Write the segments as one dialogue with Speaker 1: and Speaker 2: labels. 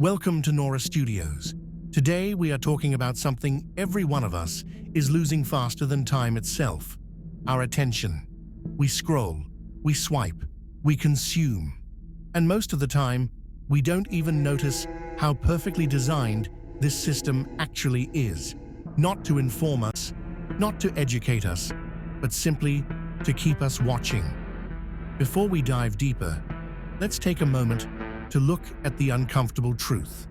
Speaker 1: Welcome to Nora Studios. Today we are talking about something every one of us is losing faster than time itself: our attention. We scroll, we swipe, we consume. And most of the time, we don't even notice how perfectly designed this system actually is. Not to inform us, not to educate us, but simply to keep us watching. Before we dive deeper, let's take a moment to look at the uncomfortable truth.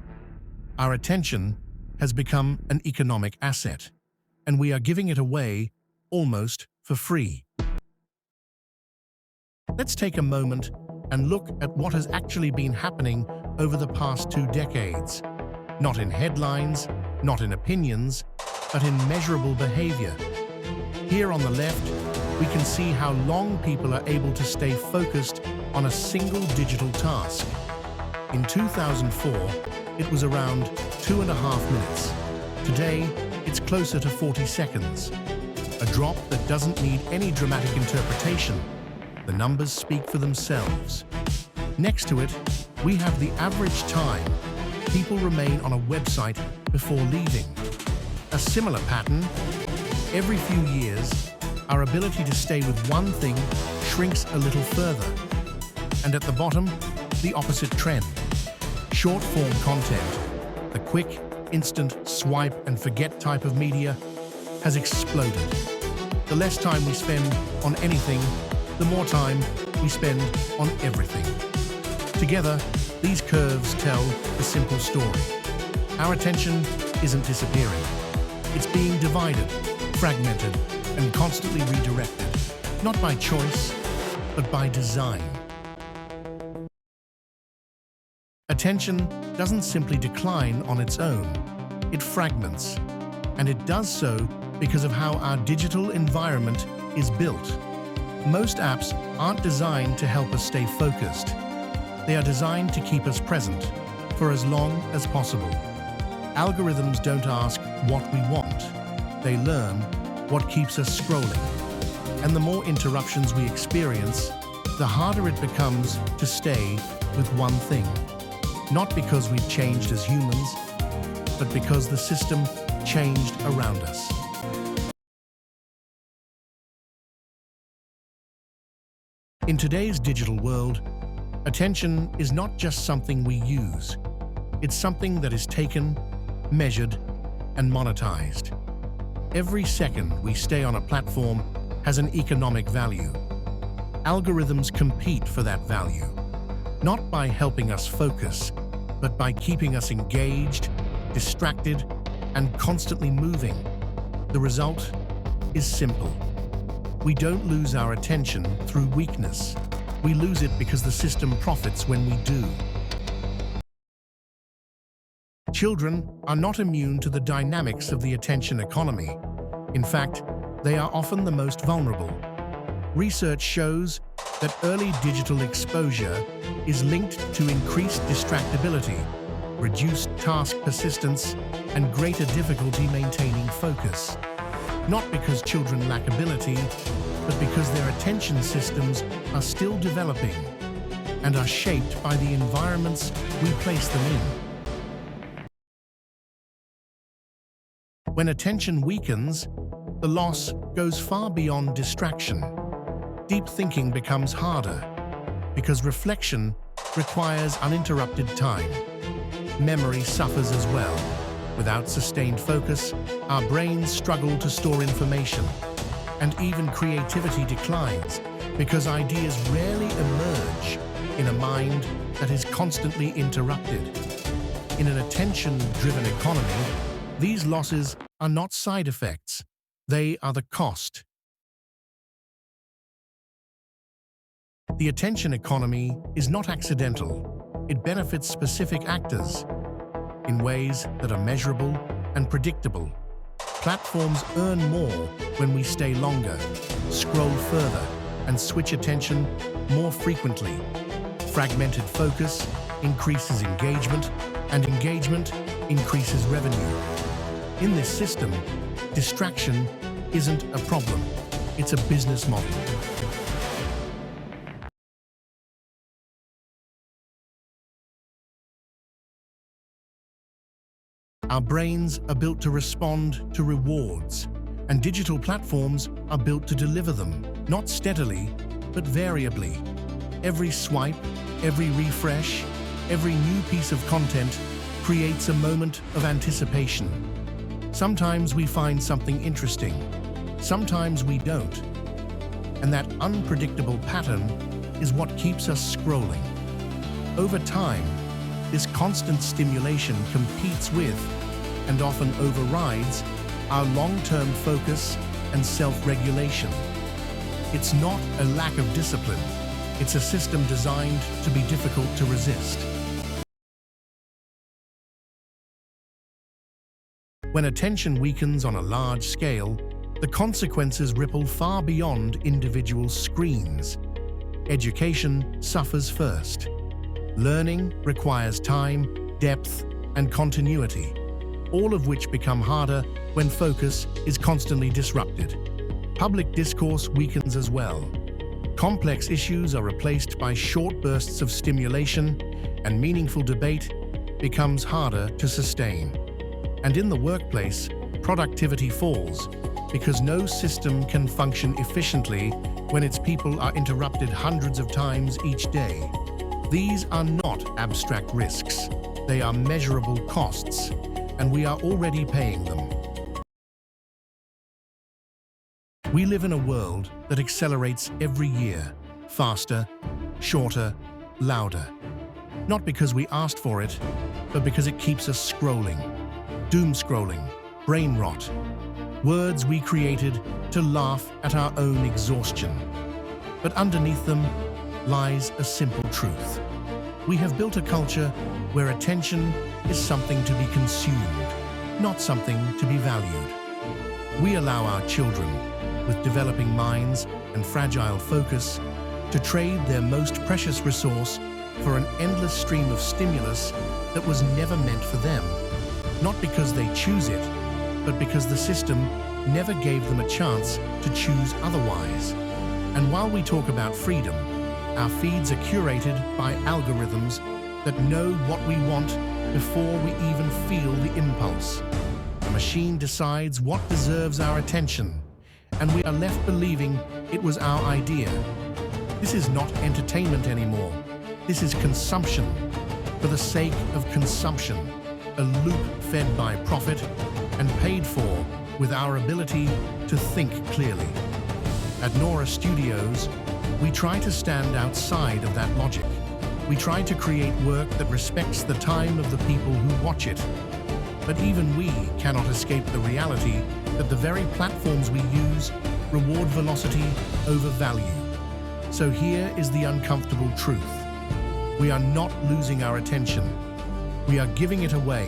Speaker 1: Our attention has become an economic asset, and we are giving it away almost for free. Let's take a moment and look at what has actually been happening over the past 2 decades. Not in headlines, not in opinions, but in measurable behavior. Here on the left, we can see how long people are able to stay focused on a single digital task. In 2004, it was around 2.5 minutes. Today, it's closer to 40 seconds. A drop that doesn't need any dramatic interpretation. The numbers speak for themselves. Next to it, we have the average time people remain on a website before leaving. A similar pattern: every few years, our ability to stay with one thing shrinks a little further. And at the bottom, the opposite trend. Short-form content, the quick, instant swipe and forget type of media, has exploded. The less time we spend on anything, the more time we spend on everything. Together, these curves tell a simple story. Our attention isn't disappearing. It's being divided, fragmented, and constantly redirected, not by choice, but by design. Attention doesn't simply decline on its own, it fragments. And it does so because of how our digital environment is built. Most apps aren't designed to help us stay focused. They are designed to keep us present for as long as possible. Algorithms don't ask what we want. They learn what keeps us scrolling. And the more interruptions we experience, the harder it becomes to stay with one thing. Not because we've changed as humans, but because the system changed around us. In today's digital world, attention is not just something we use. It's something that is taken, measured, and monetized. Every second we stay on a platform has an economic value. Algorithms compete for that value, not by helping us focus, but by keeping us engaged, distracted, and constantly moving. The result is simple. We don't lose our attention through weakness. We lose it because the system profits when we do. Children are not immune to the dynamics of the attention economy. In fact, they are often the most vulnerable. Research shows that early digital exposure is linked to increased distractibility, reduced task persistence, and greater difficulty maintaining focus. Not because children lack ability, but because their attention systems are still developing and are shaped by the environments we place them in. When attention weakens, the loss goes far beyond distraction. Deep thinking becomes harder because reflection requires uninterrupted time. Memory suffers as well. Without sustained focus, our brains struggle to store information, and even creativity declines because ideas rarely emerge in a mind that is constantly interrupted. In an attention-driven economy, these losses are not side effects, they are the cost. The attention economy is not accidental. It benefits specific actors in ways that are measurable and predictable. Platforms earn more when we stay longer, scroll further, and switch attention more frequently. Fragmented focus increases engagement, and engagement increases revenue. In this system, distraction isn't a problem, it's a business model. Our brains are built to respond to rewards, and digital platforms are built to deliver them, not steadily, but variably. Every swipe, every refresh, every new piece of content creates a moment of anticipation. Sometimes we find something interesting, sometimes we don't. And that unpredictable pattern is what keeps us scrolling. Over time, this constant stimulation competes with, and often overrides, our long-term focus and self-regulation. It's not a lack of discipline, it's a system designed to be difficult to resist. When attention weakens on a large scale, the consequences ripple far beyond individual screens. Education suffers first. Learning requires time, depth, and continuity, all of which become harder when focus is constantly disrupted. Public discourse weakens as well. Complex issues are replaced by short bursts of stimulation, and meaningful debate becomes harder to sustain. And in the workplace, productivity falls because no system can function efficiently when its people are interrupted hundreds of times each day. These are not abstract risks. They are measurable costs, and we are already paying them. We live in a world that accelerates every year, faster, shorter, louder. Not because we asked for it, but because it keeps us scrolling. Doom scrolling, brain rot, words we created to laugh at our own exhaustion. But underneath them lies a simple truth. We have built a culture where attention is something to be consumed, not something to be valued. We allow our children, with developing minds and fragile focus, to trade their most precious resource for an endless stream of stimulus that was never meant for them. Not because they choose it, but because the system never gave them a chance to choose otherwise. And while we talk about freedom, our feeds are curated by algorithms that know what we want before we even feel the impulse. The machine decides what deserves our attention, and we are left believing it was our idea. This is not entertainment anymore. This is consumption, for the sake of consumption. A loop fed by profit and paid for with our ability to think clearly. At Nora Studios, we try to stand outside of that logic. We try to create work that respects the time of the people who watch it. But even we cannot escape the reality that the very platforms we use reward velocity over value. So here is the uncomfortable truth. We are not losing our attention. We are giving it away.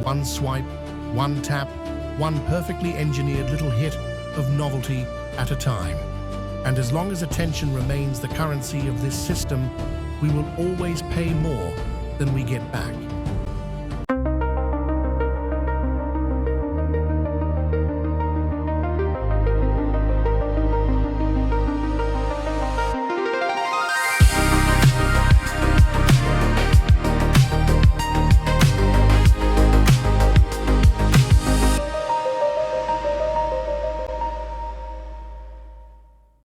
Speaker 1: One swipe, one tap, one perfectly engineered little hit of novelty at a time. And as long as attention remains the currency of this system, we will always pay more than we get back.